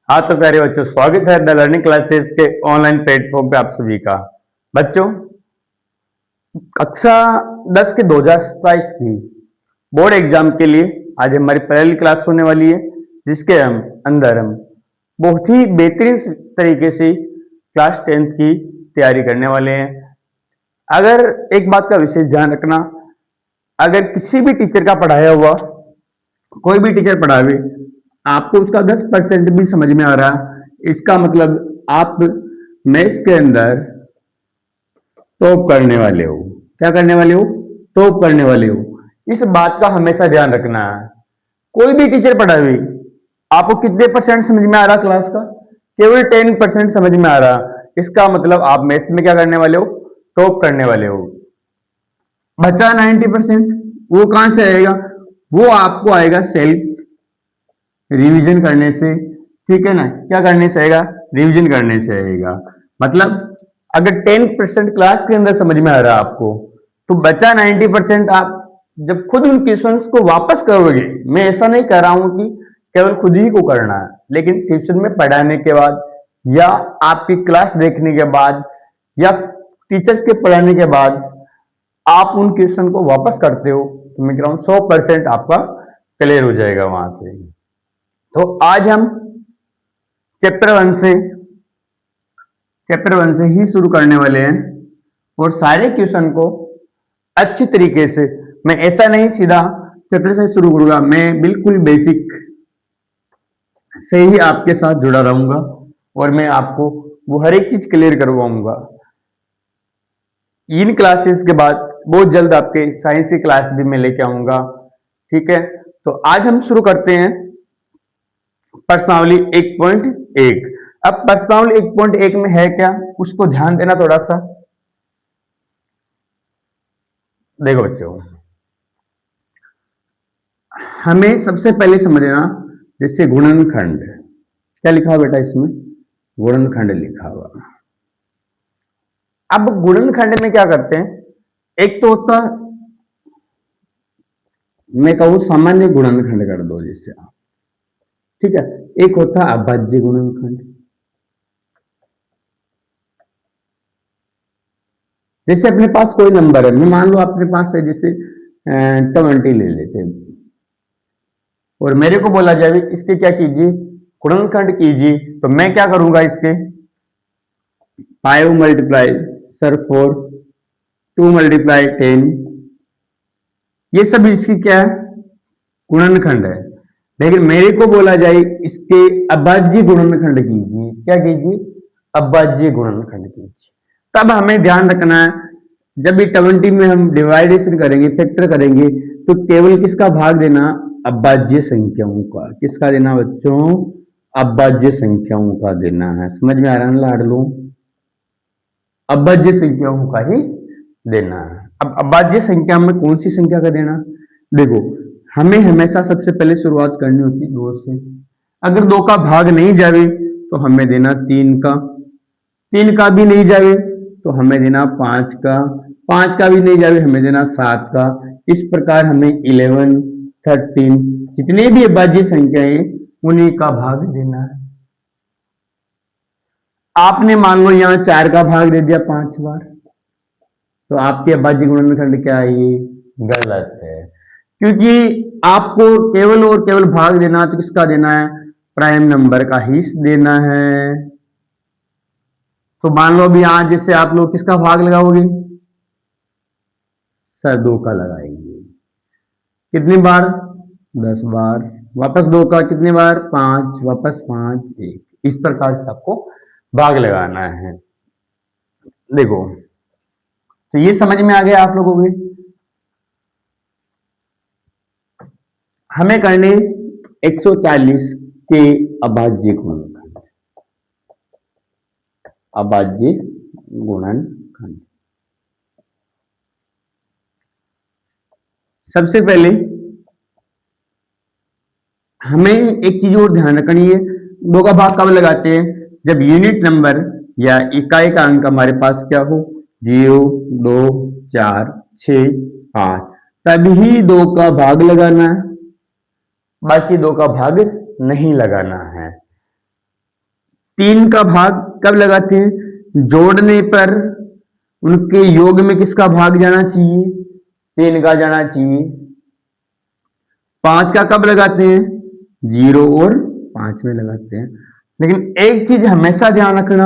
हाँ तो प्यारे बच्चों, स्वागत है द लर्निंग क्लासेस के ऑनलाइन प्लेटफॉर्म पे आप सभी का। बच्चों, कक्षा 10 के 2027 की बोर्ड एग्जाम के लिए आज हमारी पहली क्लास होने वाली है, जिसके अंदर हम बहुत ही बेहतरीन तरीके से क्लास 10th की तैयारी करने वाले हैं। अगर एक बात का विशेष ध्यान रखना, अगर किसी भी टीचर का पढ़ाया हुआ, कोई भी टीचर पढ़ावे, आपको उसका 10% भी समझ में आ रहा, इसका मतलब आप मैथ्स के अंदर टॉप करने वाले हो। क्या करने वाले हो? टॉप करने वाले हो। इस बात का हमेशा ध्यान रखना है। कोई भी टीचर पढ़ावे, आपको कितने परसेंट समझ में आ रहा क्लास का? केवल 10% समझ में आ रहा, इसका मतलब आप मैथ्स में क्या करने वाले हो? टॉप करने वाले हो। बचा 90%, वो कहां से आएगा? वो आपको आएगा सेल्फ रिवीजन करने से। ठीक है ना? क्या करने से आएगा? रिवीजन करने से आएगा। मतलब अगर 10% क्लास के अंदर समझ में आ रहा है आपको, तो बचा 90% आप जब खुद उन क्वेश्चंस को वापस करोगे, मैं ऐसा नहीं कह रहा हूं कि केवल खुद ही को करना है, लेकिन ट्यूशन में पढ़ाने के बाद या आपकी क्लास देखने के बाद या टीचर्स के पढ़ाने के बाद आप उन क्वेश्चन को वापस करते हो, तो मैं कह रहा हूं 100% आपका क्लियर हो जाएगा वहां से। तो आज हम चैप्टर वन से ही शुरू करने वाले हैं, और सारे क्वेश्चन को अच्छी तरीके से, मैं ऐसा नहीं सीधा चैप्टर से शुरू करूंगा, मैं बिल्कुल बेसिक से ही आपके साथ जुड़ा रहूंगा और मैं आपको वो हर एक चीज क्लियर करवाऊंगा। इन क्लासेस के बाद बहुत जल्द आपके साइंस की क्लास भी मैं लेके आऊंगा। ठीक है, तो आज हम शुरू करते हैं प्रश्नावली 1.1। अब प्रश्नावली 1.1 में है क्या, उसको ध्यान देना थोड़ा सा। देखो बच्चों, हमें सबसे पहले समझना, जैसे गुणनखंड, क्या लिखा हुआ बेटा इसमें? गुणनखंड लिखा हुआ। अब गुणनखंड में क्या करते हैं? एक तो होता, मैं कहूं सामान्य गुणनखंड कर दो जिससे आप, ठीक है। एक होता अभाज्य गुणनखंड। जैसे अपने पास कोई नंबर है, मैं मान लो अपने पास है, जैसे 20 ले लेते हैं, और मेरे को बोला जाए इसके क्या कीजिए, गुणनखंड कीजिए, तो मैं क्या करूंगा, इसके 5 मल्टीप्लाई सर 4, 2 मल्टीप्लाई 10, ये सब इसकी क्या है? गुणनखंड है। लेकिन मेरे को बोला जाए इसके अभाज्य गुणनखंड कीजिए, क्या कीजिए? अभाज्य गुणनखंड कीजिए। तब हमें ध्यान रखना है, जब भी 20 में हम डिवाइडेशन करेंगे, फैक्टर करेंगे, तो केवल किसका भाग देना? अभाज्य संख्याओं का। किसका देना बच्चों? अभाज्य संख्याओं का देना है। समझ में आ रहा है लाडलू? अभाज्य संख्याओं का ही देना है। अब अभाज्य संख्या में कौन सी संख्या का देना? देखो, हमें हमेशा सबसे पहले शुरुआत करनी होती है 2 से। अगर 2 का भाग नहीं जावे तो हमें देना 3 का, 3 का भी नहीं जावे तो हमें देना 5 का, 5 का भी नहीं जावे हमें देना 7 का। इस प्रकार हमें 11, 13 जितने भी अभाज्य संख्याएं उन्हीं का भाग देना है। आपने मान लो यहां 4 का भाग दे दिया 5 बार, तो आपके अभाज्य गुणनखंड क्या है? ये गलत है, क्योंकि आपको केवल और केवल भाग देना, तो किसका देना है? प्राइम नंबर का ही देना है। तो मान लो अभी यहां जैसे आप लोग किसका भाग लगाओगे? सर 2 का लगाएंगे। कितनी बार? 10 बार। वापस 2 का कितनी बार? 5, वापस 5, 1। इस प्रकार से आपको भाग लगाना है। देखो, तो ये समझ में आ गया आप लोगों को? हमें करने 140 के अभाज्य गुणनखंड, अभाज्य गुणनखंड। सबसे पहले हमें एक चीज और ध्यान रखनी है, 2 का भाग कब लगाते हैं? जब यूनिट नंबर या इकाई का अंक हमारे पास क्या हो? 0, 2, 4, 6, 8, तभी 2 का भाग लगाना है, बाकी 2 का भाग नहीं लगाना है। तीन का भाग कब लगाते हैं? जोड़ने पर उनके योग में किसका भाग जाना चाहिए? तीन का जाना चाहिए। पांच का कब लगाते हैं? जीरो और पांच में लगाते हैं। लेकिन एक चीज हमेशा ध्यान रखना,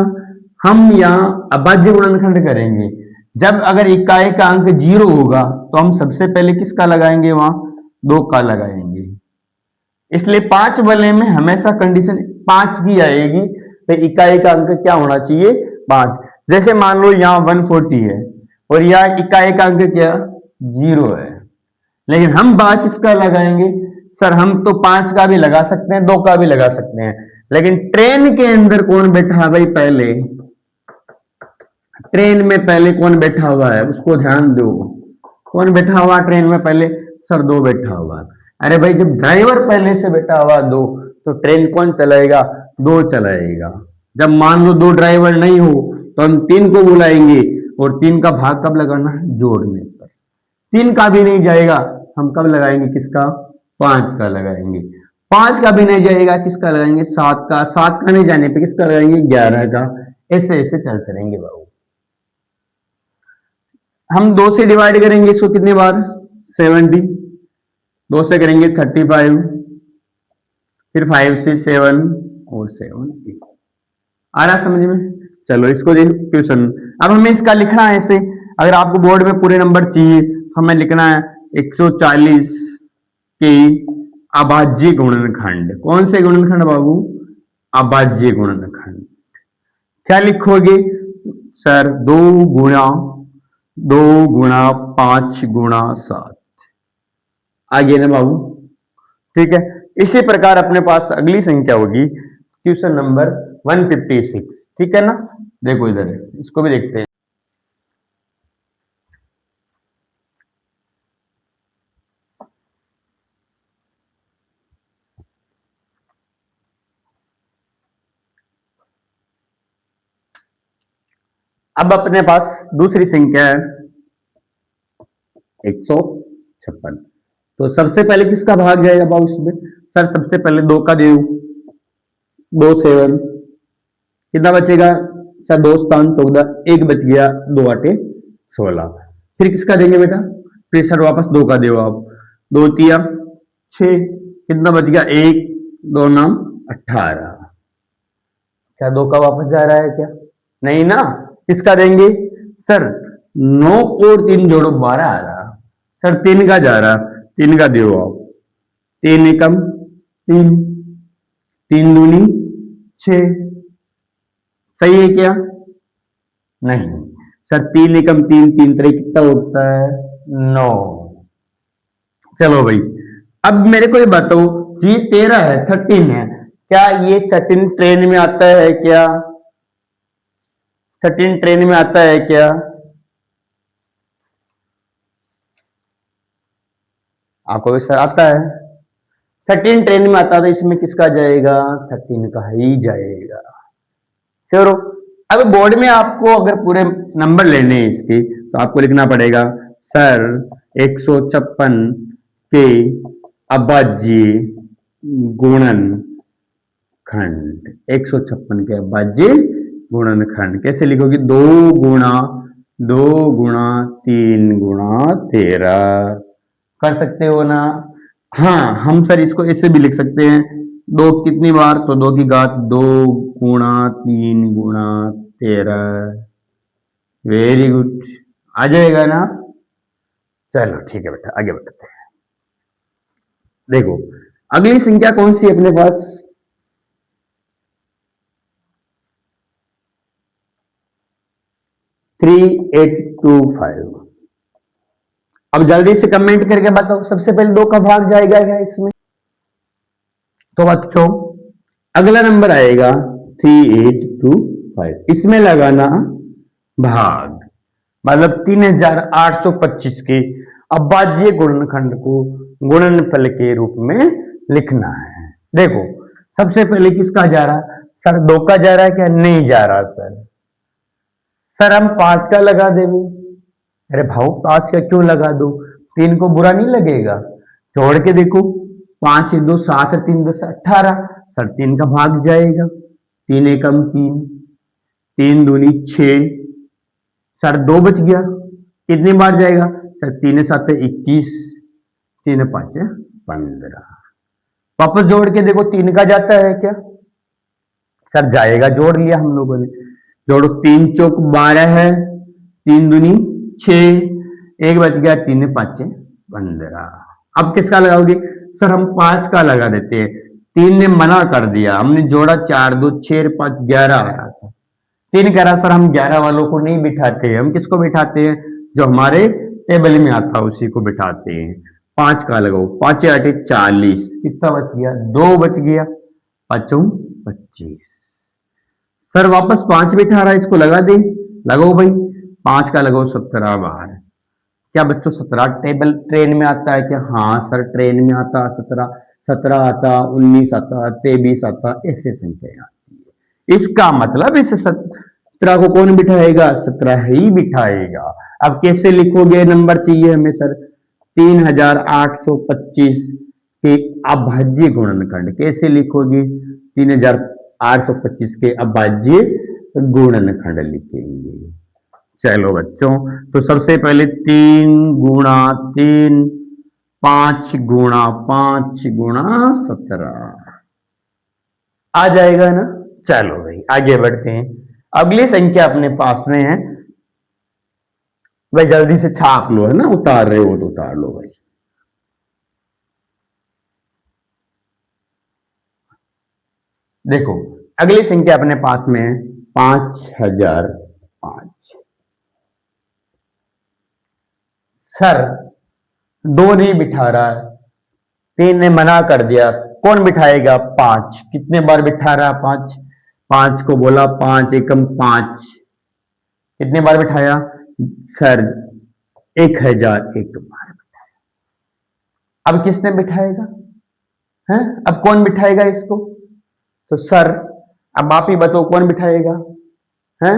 हम यहाँ अभाज्य गुणनखंड करेंगे, जब अगर इकाई का अंक जीरो होगा तो हम सबसे पहले किसका लगाएंगे? वहां दो का लगाएंगे। इसलिए पांच वाले में हमेशा कंडीशन पांच की आएगी, तो इकाई का अंक क्या होना चाहिए? पांच। जैसे मान लो यहाँ 140 है और यहाँ इकाई का अंक क्या? जीरो है, लेकिन हम बात किसका लगाएंगे? सर हम तो पांच का भी लगा सकते हैं, दो का भी लगा सकते हैं, लेकिन ट्रेन के अंदर कौन बैठा भाई? पहले ट्रेन में पहले कौन बैठा हुआ है उसको ध्यान दो। कौन बैठा हुआ ट्रेन में पहले? सर दो बैठा हुआ। अरे भाई जब ड्राइवर पहले से बैठा हुआ दो, तो ट्रेन कौन चलाएगा? दो चलाएगा। जब मान लो दो ड्राइवर नहीं हो तो हम तीन को बुलाएंगे, और तीन का भाग कब लगाना है? जोड़ने पर। तीन का भी नहीं जाएगा, हम कब लगाएंगे? किसका? पांच का लगाएंगे। पांच का भी नहीं जाएगा, किसका लगाएंगे? सात का। सात का नहीं जाने पे किसका लगाएंगे? 11 का। ऐसे ऐसे चलते रहेंगे बाबू। हम दो से डिवाइड करेंगे इसको कितनी बार? 70। दो से करेंगे 35, फिर 5 से 7 और 7 8। आ रहा समझ में? चलो इसको देखो क्वेश्चन। अब हमें इसका लिखना है ऐसे, अगर आपको बोर्ड में पूरे नंबर चाहिए तो हमें लिखना है 140 के अभाज्य गुणनखंड। कौन से गुणनखंड बाबू? अभाज्य गुणनखंड। क्या लिखोगे? सर 2 गुणा 5 गुणा 7। आगे ना बाबू, ठीक है। इसी प्रकार अपने पास अगली संख्या होगी क्वेश्चन नंबर 156, ठीक है ना। देखो इधर है, इसको भी देखते हैं। अब अपने पास दूसरी संख्या है 156। तो सबसे पहले किसका भाग जाएगा बाबू इसमें? सर सबसे पहले दो का दे, 2 7, कितना बचेगा? सर 2 7 14, एक बच गया, 2 8 16। फिर किसका देंगे बेटा? फिर सर वापस दो का दो आप, 2 3 6, कितना बच गया? 1 2 9 18। क्या दो का वापस जा रहा है क्या? नहीं ना। किसका देंगे? सर 9 और 3 जोड़ो 12 आ रहा। सर 3 का जा रहा, 3 का दो आप, 3 एकम 3, 3 दूनी 6। सही है क्या? नहीं सर, 3 एकम 3, 3 3 कितना होता है? 9। चलो भाई, अब मेरे को ये बताओ, ये 13 है, 13 है, क्या ये 13 ट्रेन में आता है क्या? 13 ट्रेन में आता है क्या? आपको सर आता है। 13 ट्रेन में आता है, तो इसमें किसका जाएगा? 13 का ही जाएगा। चलो अब बोर्ड में आपको अगर पूरे नंबर लेने हैं इसके, तो आपको लिखना पड़ेगा सर 156 के अभाज्य गुणनखंड। 156 के अभाज्य गुणनखंड कैसे लिखोगे? 2 गुणा 3 गुणा 13। कर सकते हो ना? हाँ, हम सर इसको ऐसे भी लिख सकते हैं, दो कितनी बार? तो 2 की घात 2 गुणा 3 गुणा 13। वेरी गुड, आ जाएगा ना। चलो ठीक है बेटा, आगे बढ़ते हैं। देखो अगली संख्या कौन सी है अपने पास? 3825। अब जल्दी से कमेंट करके बताओ, सबसे पहले 2 का भाग जाएगा क्या इसमें? तो बच्चों अगला नंबर आएगा 3825, इसमें लगाना भाग, मतलब 3825 के अभाज्य गुणनखंड को गुणनफल के रूप में लिखना है। देखो सबसे पहले किसका जा रहा? सर 2 का जा रहा है क्या? नहीं जा रहा सर हम 5 का लगा देंगे। अरे भाऊ 5 का क्यों लगा दो? 3 को बुरा नहीं लगेगा? जोड़ के देखो, 5 2 7 3 10 18। सर 3 का भाग जाएगा, तीन एकम तीन, तीन दूनी छः, सर दो बच गया, कितनी बार जाएगा सर? तीन सात 21, तीन पाँच 15। वापस जोड़ के देखो, तीन का जाता है क्या सर? जाएगा, जोड़ लिया हम लोगों ने। जोड़ो, तीन चौक 12 है, तीन दूनी 6, एक बच गया, तीन पाँच 15। अब किसका लगाओगे सर? हम 5 का लगा देते हैं। तीन ने मना कर दिया, हमने जोड़ा 4 2 6 5 11 आया था। तीन कह रहा सर हम 11 वालों को नहीं बिठाते, हम किसको बिठाते हैं? जो हमारे टेबल में आता उसी को बिठाते हैं। 5 का लगाओ, 5 8 40, कितना बच गया? 2 बच गया, 5 25। सर वापस 5 बिठा रहा है, इसको लगा दे। लगाओ भाई, 5 का लगाओ, 17 बाहर। क्या बच्चों 17 टेबल ट्रेन में आता है क्या? हाँ सर ट्रेन में आता, 17 17 आता, 19 आता, 23 आता, ऐसे संख्या आती है। इसका मतलब इस 17 को कौन बिठाएगा? 17 ही बिठाएगा। अब कैसे लिखोगे? नंबर चाहिए हमें सर। 3825 के अभाज्य गुणनखंड कैसे लिखोगे? 3825 के अभाज्य गुणनखंड लिखेंगे। चलो बच्चों, तो सबसे पहले 3 गुणा 3, 5 गुणा 5 गुणा 17 आ जाएगा ना। चलो भाई आगे बढ़ते हैं। अगली संख्या अपने पास में है भाई, जल्दी से छाप लो, है ना, उतार रहे हो तो उतार लो भाई। देखो अगली संख्या अपने पास में है 5005। सर 2 नहीं बिठा रहा है, 3 ने मना कर दिया, कौन बिठाएगा? 5। कितने बार बिठा रहा है? 5। 5 को बोला 5 एकम 5, कितने बार बिठाया सर? 1001 बार बिठाया। अब किसने बिठाएगा? है अब कौन बिठाएगा इसको? तो सर अब आप ही बताओ कौन बिठाएगा? हैं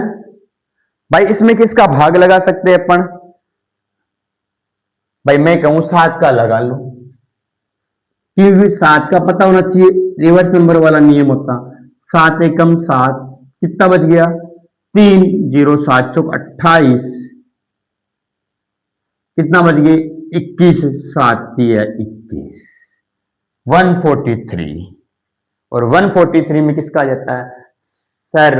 भाई, इसमें किसका भाग लगा सकते हैं अपन? भाई मैं कहूं 7 का लगा लो, क्योंकि 7 का पता होना चाहिए, रिवर्स नंबर वाला नियम होता। 7 एकम 7, कितना बच गया? 3 0 7 चौक 28, कितना बच गए? 21, 7 21, 143। और 143 में किसका आ जाता है सर?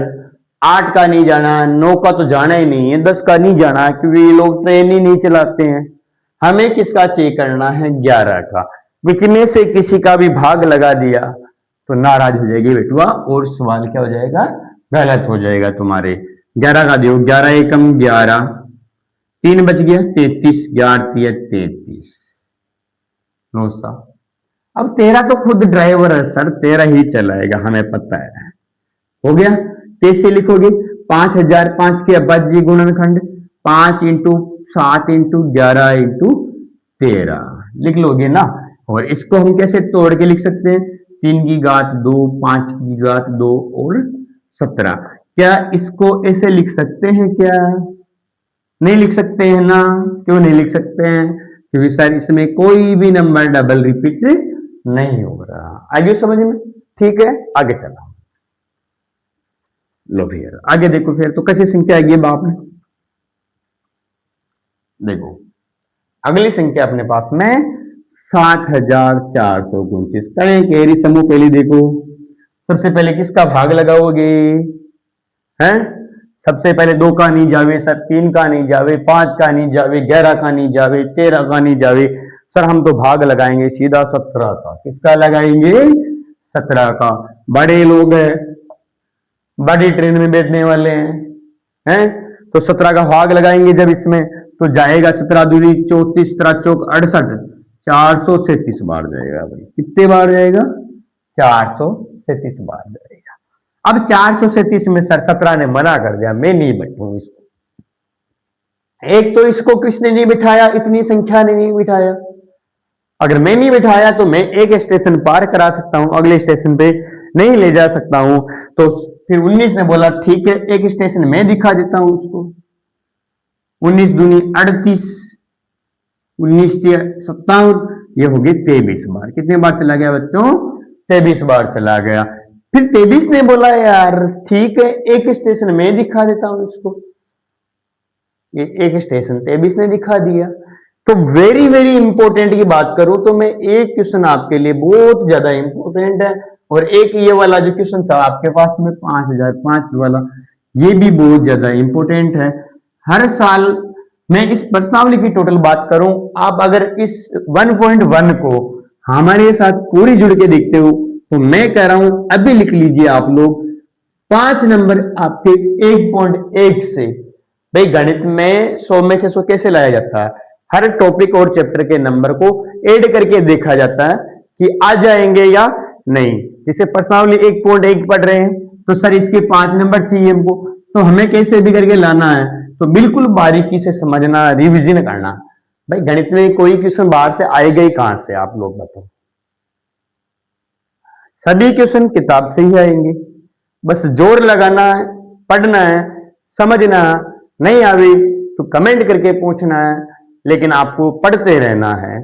8 का नहीं जाना, 9 का तो जाना ही नहीं है, 10 का नहीं जाना, क्योंकि ये लोग ट्रेन ही नहीं चलाते हैं। हमें किसका चेक करना है? 11 का। बीच में से किसी का भी भाग लगा दिया तो नाराज हो जाएगी बेटुआ, और सवाल क्या हो जाएगा? गलत हो जाएगा तुम्हारे। 11 का दियो, 11 एकम 11, 3 बच गया 33, 11 33, 900। अब 13 तो खुद ड्राइवर है सर, 13 ही चलाएगा, हमें पता है। हो गया। कैसे लिखोगे? 5005 के अभाज्य गुणनखंड 5 इंटू 7 इंटू 11 इंटू 13 लिख लोगे ना। और इसको हम कैसे तोड़ के लिख सकते हैं? 3 की घात 2, 5 की घात 2 और 17। क्या इसको ऐसे लिख सकते हैं क्या? नहीं लिख सकते हैं ना। क्यों नहीं लिख सकते हैं? क्योंकि सर इसमें कोई भी नंबर डबल रिपीट नहीं हो रहा। आगे समझ में? ठीक है, आगे चला लो फिर आगे देखो। फिर तो कैसी संख्या आएगी बाप ने? देखो अगली संख्या अपने पास में 60,429। करें केरी समूह पहले देखो। सबसे पहले किसका भाग लगाओगे? हैं सबसे पहले 2 का नहीं जावे सर, 3 का नहीं जावे, 5 का नहीं जावे, 11 का नहीं जावे, 13 का नहीं जावे सर। हम तो भाग लगाएंगे सीधा 17 का। किसका लगाएंगे? 17 का। बड़े लोग हैं, बड़ी ट्रेन में बैठने वाले हैं तो 17 का भाग लगाएंगे जब इसमें, तो जाएगा 17 दूनी 34, 17 चौक 68, 437 बार जाएगा भाई। कितने बार जाएगा? 437 बार जाएगा। अब 437 में सर 17 ने मना कर दिया, मैं नहीं बैठूंगा इसको। एक तो इसको किसने नहीं बिठाया? इतनी संख्या ने नहीं बिठाया। अगर मैं नहीं बिठाया तो मैं एक स्टेशन पार करा सकता हूं, अगले स्टेशन पे नहीं ले जा सकता हूं। तो फिर 19 ने बोला ठीक है, एक स्टेशन मैं दिखा देता हूं उसको। 19 दूनी 38, 19 57, ये हो गई 23 बार। कितने बार चला गया बच्चों? 23 बार चला गया। फिर 23 ने बोला यार ठीक है, एक स्टेशन में दिखा देता हूं इसको। एक स्टेशन 23 ने दिखा दिया। तो वेरी वेरी इंपॉर्टेंट की बात करूं तो मैं एक क्वेश्चन आपके लिए बहुत ज्यादा इंपॉर्टेंट है, और एक ये वाला जो क्वेश्चन था आपके पास में 5005 वाला, ये भी बहुत ज्यादा इंपॉर्टेंट है। हर साल मैं इस प्रश्नावली की टोटल बात करूं, आप अगर इस 1.1 को हमारे साथ पूरी जुड़ के देखते हो तो मैं कह रहा हूं अभी लिख लीजिए आप लोग 5 नंबर आपके 1.1 से। भाई गणित में 100 में से 100 कैसे लाया जाता है? हर टॉपिक और चैप्टर के नंबर को ऐड करके देखा जाता है कि आ जाएंगे या नहीं। जैसे प्रश्नावली 1.1 पढ़ रहे हैं तो सर इसके 5 नंबर चाहिए हमको, तो हमें कैसे भी करके लाना है, तो बिल्कुल बारीकी से समझना, रिविजन करना। भाई गणित में कोई क्वेश्चन बाहर से आएगा ही कहां से, आप लोग बताओ? सभी क्वेश्चन किताब से ही आएंगे, बस जोर लगाना है, पढ़ना है, समझना। नहीं आवे तो कमेंट करके पूछना है, लेकिन आपको पढ़ते रहना है।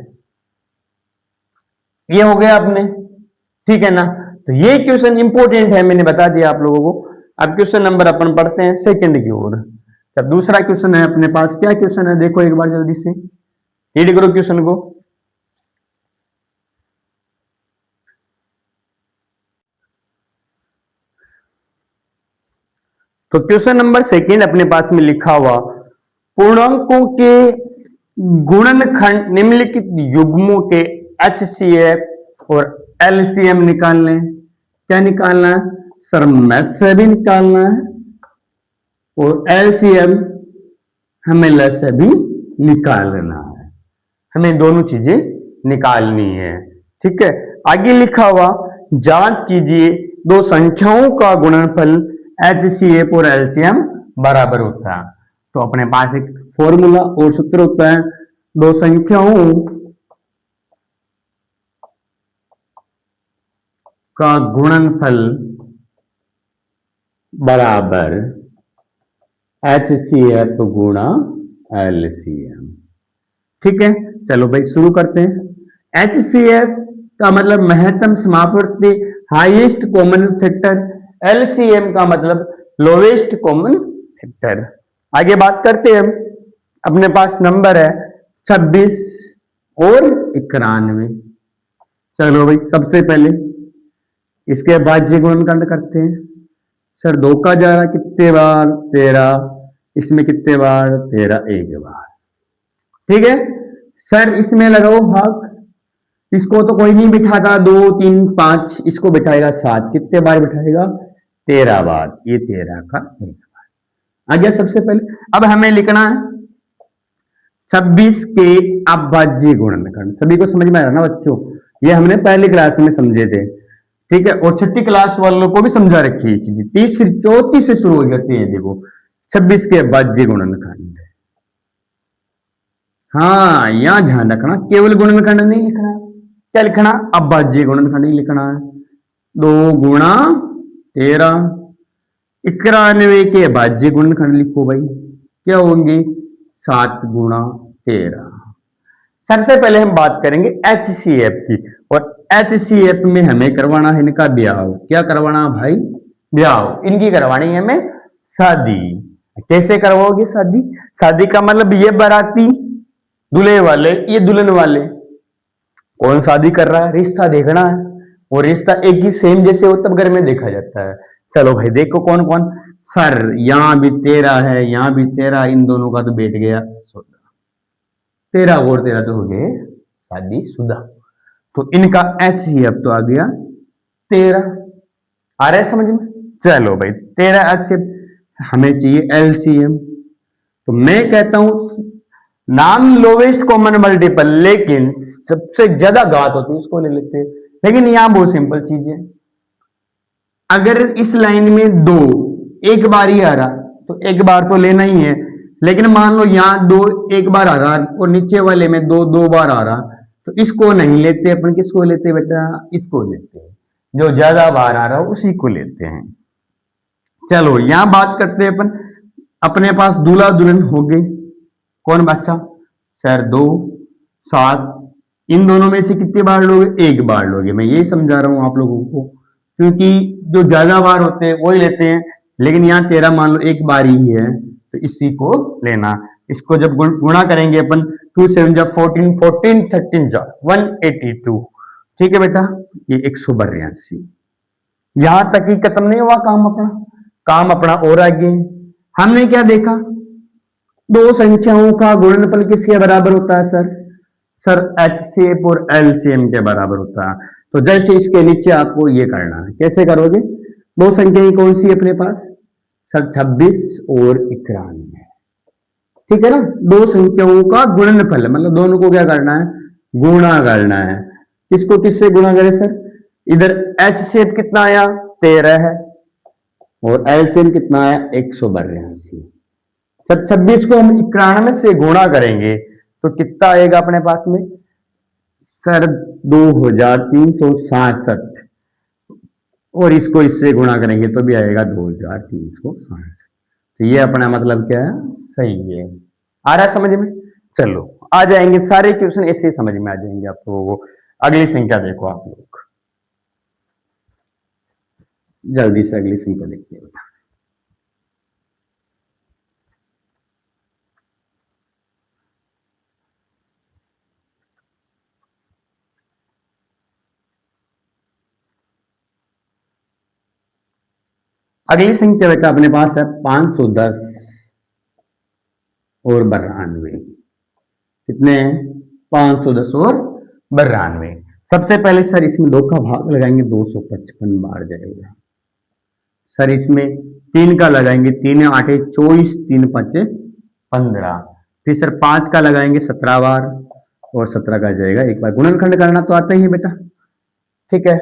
ये हो गया आपने, ठीक है ना? तो ये क्वेश्चन इंपॉर्टेंट है, मैंने बता दिया आप लोगों को। अब क्वेश्चन नंबर अपन पढ़ते हैं सेकंड की ओर। जब दूसरा क्वेश्चन है अपने पास, क्या क्वेश्चन है देखो एक बार जल्दी से रीड करो क्वेश्चन को। तो क्वेश्चन नंबर सेकंड अपने पास में लिखा हुआ, पूर्णांकों के गुणनखंड निम्नलिखित युग्मों के HCF और LCM निकाल लें। क्या निकालना है सर? मैथ से भी निकालना है और LCM हमें ल से भी निकालना है। हमें दोनों चीजें निकालनी है, ठीक है। आगे लिखा हुआ, जांच कीजिए दो संख्याओं का गुणनफल HCF और LCM बराबर होता है। तो अपने पास एक फॉर्मूला और सूत्र होता है, दो संख्याओं का गुणनफल बराबर HCF गुणा LCM। ठीक है, चलो भाई शुरू करते हैं। HCF का मतलब महत्तम समापवर्ती, हाईएस्ट कॉमन फैक्टर। LCM का मतलब लोवेस्ट कॉमन फैक्टर। आगे बात करते हैं हम। अपने पास नंबर है 26 और 91। चलो भाई सबसे पहले इसके भाज्य गुणनखंड करते हैं। सर 2 का जा रहा कितने बार? 13। इसमें कितने बार? 13 एक बार। ठीक है सर, इसमें लगाओ भाग। इसको तो कोई नहीं बिठाता, 2 3 5, इसको बिठाएगा 7। कितने बार बिठाएगा? 13 बार। ये 13 का एक बार आ गया सबसे पहले। अब हमें लिखना है 26 के अभाज्य गुणनखंड। सभी को समझ में आ रहा ना बच्चों? ये हमने पहली क्लास में समझे थे, ठीक है, और छठी क्लास वालों को भी समझा रखी है चीज। तीसरी चौथी से शुरू हो जाती है देखो, 26 के अभाज्य गुणनखंड। हाँ यहां ध्यान रखना, केवल गुणनखंड नहीं लिखना। क्या लिखना? अभाज्य गुणनखंड ही लिखना है। 2 गुणा 13। 91 के अभाज्य गुणनखंड लिखो भाई, क्या होंगे? 7 गुणा 13। सबसे पहले हम बात करेंगे HCF की, और HCF में हमें करवाना है इनका ब्याह। क्या करवाना भाई? ब्याह। इनकी करवानी है हमें शादी। कैसे करवाओगे शादी? शादी का मतलब ये बाराती दूल्हे वाले, ये दुल्हन वाले। कौन शादी कर रहा है? रिश्ता देखना है, और रिश्ता एक ही सेम जैसे हो तब घर में देखा जाता है। चलो भाई देखो कौन कौन। सर यहां भी 13 है, यहां भी 13, इन दोनों का तो बैठ गया 14। 13 और 13 तो हो गए शादी शुदा। तो इनका HCF तो आ गया 13। आ रहा है समझ में? चलो भाई 13 HCF। हमें चाहिए LCM। तो मैं कहता हूं नाम लोवेस्ट कॉमन मल्टीपल, लेकिन सबसे ज्यादा घात होती है उसको ले लेते हैं। लेकिन यहां बहुत सिंपल चीज है, अगर इस लाइन में 2 एक बार ही आ रहा तो एक बार तो लेना ही है। लेकिन मान लो यहां 2 एक बार आ रहा और नीचे वाले में 2 2 बार आ रहा, तो इसको नहीं लेते अपन। किसको लेते बेटा? इसको लेते हैं, जो ज्यादा बार आ रहा हो उसी को लेते हैं। चलो यहां बात करते हैं अपन। अपने पास दूल्हा दुल्हन हो गई। कौन बच्चा? सर 2 7। इन दोनों में से कितनी बार लोगे? एक बार लोगे। मैं यही समझा रहा हूं आप लोगों को, क्योंकि जो ज्यादा बार होते हैं वही लेते हैं, लेकिन यहाँ 13 मान लो एक बार ही है, तो इसी को लेना। इसको जब गुणा करेंगे अपन, 2 7 जा 14, 14 13 जा 182। ठीक है बेटा, ये 182। यहां तक ही खत्म नहीं हुआ काम अपना, काम अपना और आगे। हमने क्या देखा, दो संख्याओं का गुणनफल किसके बराबर होता है सर? सर एचसीएफ और एलसीएम के बराबर होता है। तो जस्ट इसके नीचे आपको ये करना है। कैसे करोगे? दो संख्याएं कौन सी अपने पास? सर 26 और 91। ठीक है ना, दो संख्याओं का गुणनफल, मतलब दोनों को क्या करना है? गुणा करना है। किसको किससे गुणा करें सर? इधर एचसीएफ कितना आया? 13 है, और एलसीएम कितना आया? 182। जब 26 को हम 91 से गुणा करेंगे तो कितना आएगा अपने पास में? सर 2367, और इसको इससे गुणा करेंगे तो भी आएगा 2367। तो ये अपना मतलब क्या है? सही है। आ रहा है समझ में? चलो आ जाएंगे सारे क्वेश्चन ऐसे समझ में आ जाएंगे आप लोगों को। अगली संख्या देखो आप लोग, जल्दी से अगली संख्या देखते हैं। अगली संख्या बेटा अपने पास है 510 और 92। कितने हैं? 510 और 92। सबसे पहले सर इसमें 2 का भाग लगाएंगे, 255 बार जाएगा। सर इसमें 3 का लगाएंगे, 3 8 24, 3 5 15। फिर सर 5 का लगाएंगे 17 बार, और 17 का जाएगा एक बार। गुणनखंड करना तो आता ही है बेटा, ठीक है।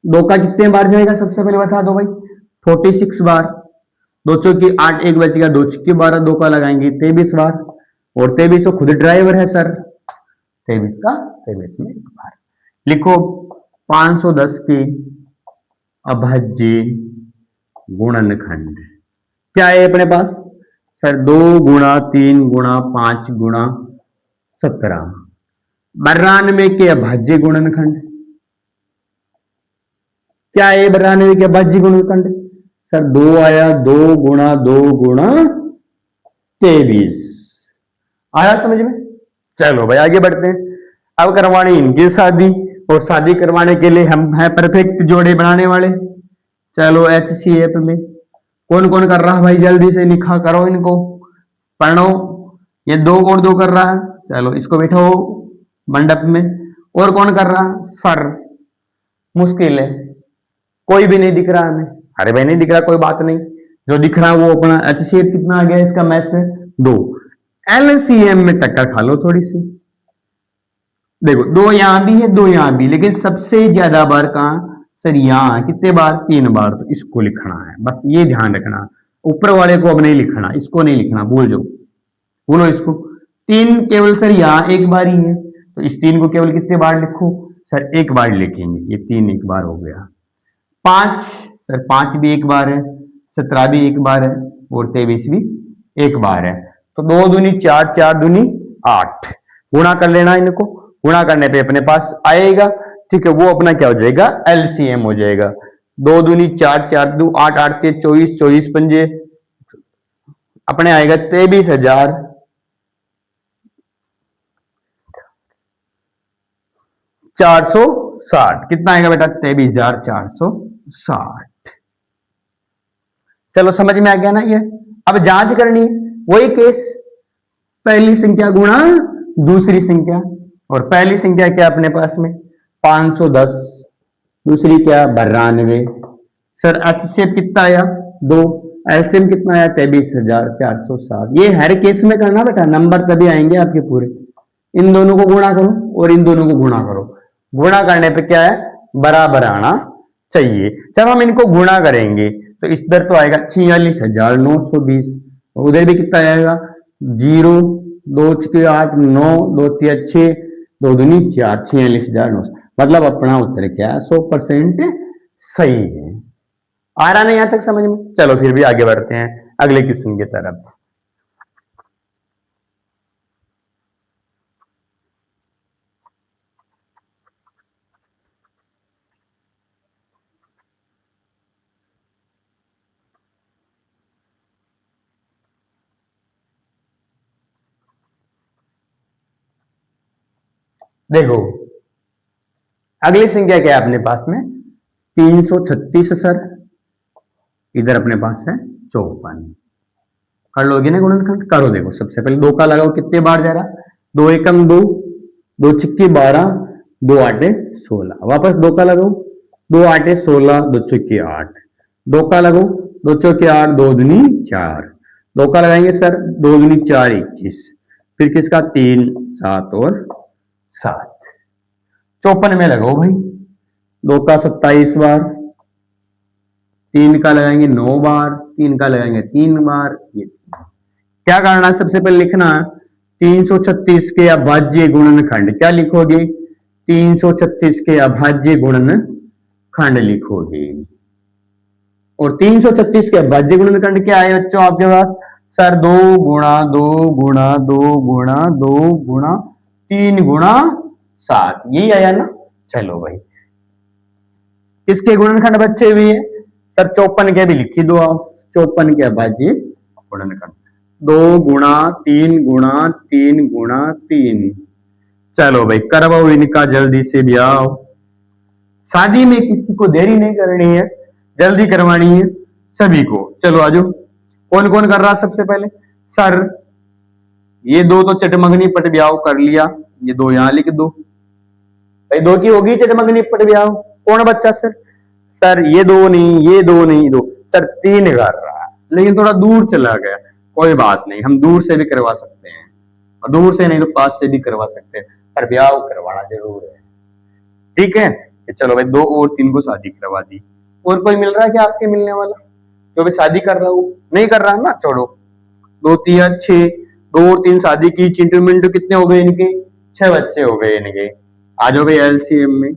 2 का कितने बार जाएगा सबसे पहले बता दो भाई? 46 बार। 2 चौकी 8, एक बचेगा, 2 छक्के 12, 2 का लगाएंगे 23 बार, और 23 तो खुद ड्राइवर है सर, 23 का 23 में एक बार। लिखो 510 की अभाज्य गुणनखंड क्या है अपने पास? सर 2 गुणा 3 गुणा 5 गुणा 17। 92 के अभाज्य गुणनखंड क्या है? 92 के अभाज्य गुणनखंड सर 2 आया, 2 गुणा 2 गुणा 23। आया समझ में? चलो भाई आगे बढ़ते हैं। अब करवानी इनकी शादी, और शादी करवाने के लिए हम हैं परफेक्ट जोड़े बनाने वाले। चलो एचसीएफ में कौन कौन कर रहा है भाई? जल्दी से लिखा करो इनको, पढ़ो। ये 2 और 2 कर रहा है, चलो इसको बैठो मंडप में। और कौन कर रहा है? सर मुश्किल है, कोई भी नहीं दिख रहा हमें। अरे भाई नहीं दिख रहा, कोई बात नहीं, जो दिख रहा है वो अपना एचसीएफ कितना आ गया इसका मैथ से? 2। एलसीएम में टक्कर खा लो थोड़ी सी। देखो 2 यहां भी है, 2 यहां भी, लेकिन सबसे ज्यादा बार कहां? सर यहां। कितने बार? 3 बार। तो इसको लिखना है, बस ये ध्यान रखना। ऊपर वाले को अब नहीं लिखना, इसको नहीं लिखना, भूल जाओ, बोलो इसको। 3 केवल सर यहाँ एक बार ही है, तो इस 3 को केवल कितने बार लिखो? सर एक बार लिखेंगे, ये 3 एक बार हो गया। 5 सर 5 भी एक बार है, 17 भी एक बार है, और 23 भी एक बार है। तो 2 दूनी 4, 4 दूनी 8। गुणा कर लेना इनको, गुणा करने पे अपने पास आएगा, ठीक है, वो अपना क्या हो जाएगा? एलसीएम हो जाएगा। 2 दूनी 4, 4 दू 8, 8 के 24, 24 पंजे अपने आएगा 23,460। कितना आएगा बेटा? 23,460। चलो समझ में आ गया ना ये? अब जांच करनी है, वही केस, पहली संख्या गुणा दूसरी संख्या। और पहली संख्या क्या अपने पास में? 510, दूसरी क्या? 92। सर एचसीएफ कितना आया? 2। एलसीएम कितना आया? 23,460। ये हर केस में करना बेटा, नंबर तभी आएंगे आपके पूरे। इन दोनों को गुणा करो और इन दोनों को गुणा करो, गुणा करने पे क्या है? बराबर आना चाहिए। जब हम इनको गुणा करेंगे तो इधर तो आएगा 46,920, उधर भी कितना आएगा? 0, 2 6 8 9, 2 3 6, 2 दूनी 4, 46,900। मतलब अपना उत्तर क्या है? 100% सही है। आ रहा नहीं यहां तक समझ में? चलो फिर भी आगे बढ़ते हैं अगले क्वेश्चन की तरफ। देखो अगली संख्या क्या है अपने पास में 336 सर, इधर अपने पास है 54। कर लोगे ना गुणनखंड? करो। देखो सबसे पहले 2 का लगाओ, कितने बार जा रहा? 2 एकम 2, 2 छिक्के 12, 2 आठे 16। वापस 2 का लगाओ, 2 आठे 16, 2 छिक्के 8, 2 का लगाओ, 2 चौके 8, 2 दूनी 4, 2 का लगाएंगे सर, 2 दूनी 4 21, फिर किसका 3 7 और 7। 54 में लगाओ भाई, 2 का 27 बार, 3 का लगाएंगे 9 बार, 3 का लगाएंगे 3 बार। ये क्या करना है? सबसे पहले लिखना 336 के अभाज्य गुणनखंड। क्या लिखोगे? 336 के अभाज्य गुणनखंड लिखोगे। और 336 के अभाज्य गुणनखंड क्या है बच्चों आपके पास? सर 2 गुणा 2 गुणा 2 गुणा 2 गुणा 3 गुणा 7, यही आया ना। चलो भाई, किसके गुणनखंड बच्चे हुए है? सर 54 के भी लिखी दो आप, 54 के अभाज्य गुणनखंड 2 गुणा 3 गुणा 3 गुणा 3। चलो भाई करवाओ इनका जल्दी से ब्याह। शादी में किसी को देरी नहीं करनी है, जल्दी करवानी है सभी को। चलो आजो, कौन कौन कर रहा सबसे पहले? सर ये 2 तो चटमंगनी पट ब्याह कर लिया, ये 2 यहां लिख दो भाई, 2 की होगी चटमंगनी पट ब्याह। कौन बच्चा सर? सर ये 2 नहीं, ये 2 नहीं, 2 सर 3 कर रहा है, लेकिन थोड़ा दूर चला गया। कोई बात नहीं, हम दूर से भी करवा सकते हैं, और दूर से नहीं तो पास से भी करवा सकते हैं, पर ब्याह करवाना जरूर है। ठीक है, चलो भाई 2 और 3 को शादी करवा दी। और कोई मिल रहा है क्या आपके मिलने वाला जो भी शादी कर रहा हूँ? नहीं कर रहा है ना, छोड़ो। 2 3 6, 2 और 3 शादी की। चिंटू मिंटू कितने हो गए इनके? 6 बच्चे हो गए इनके। आ जाओ भाई एलसीएम में।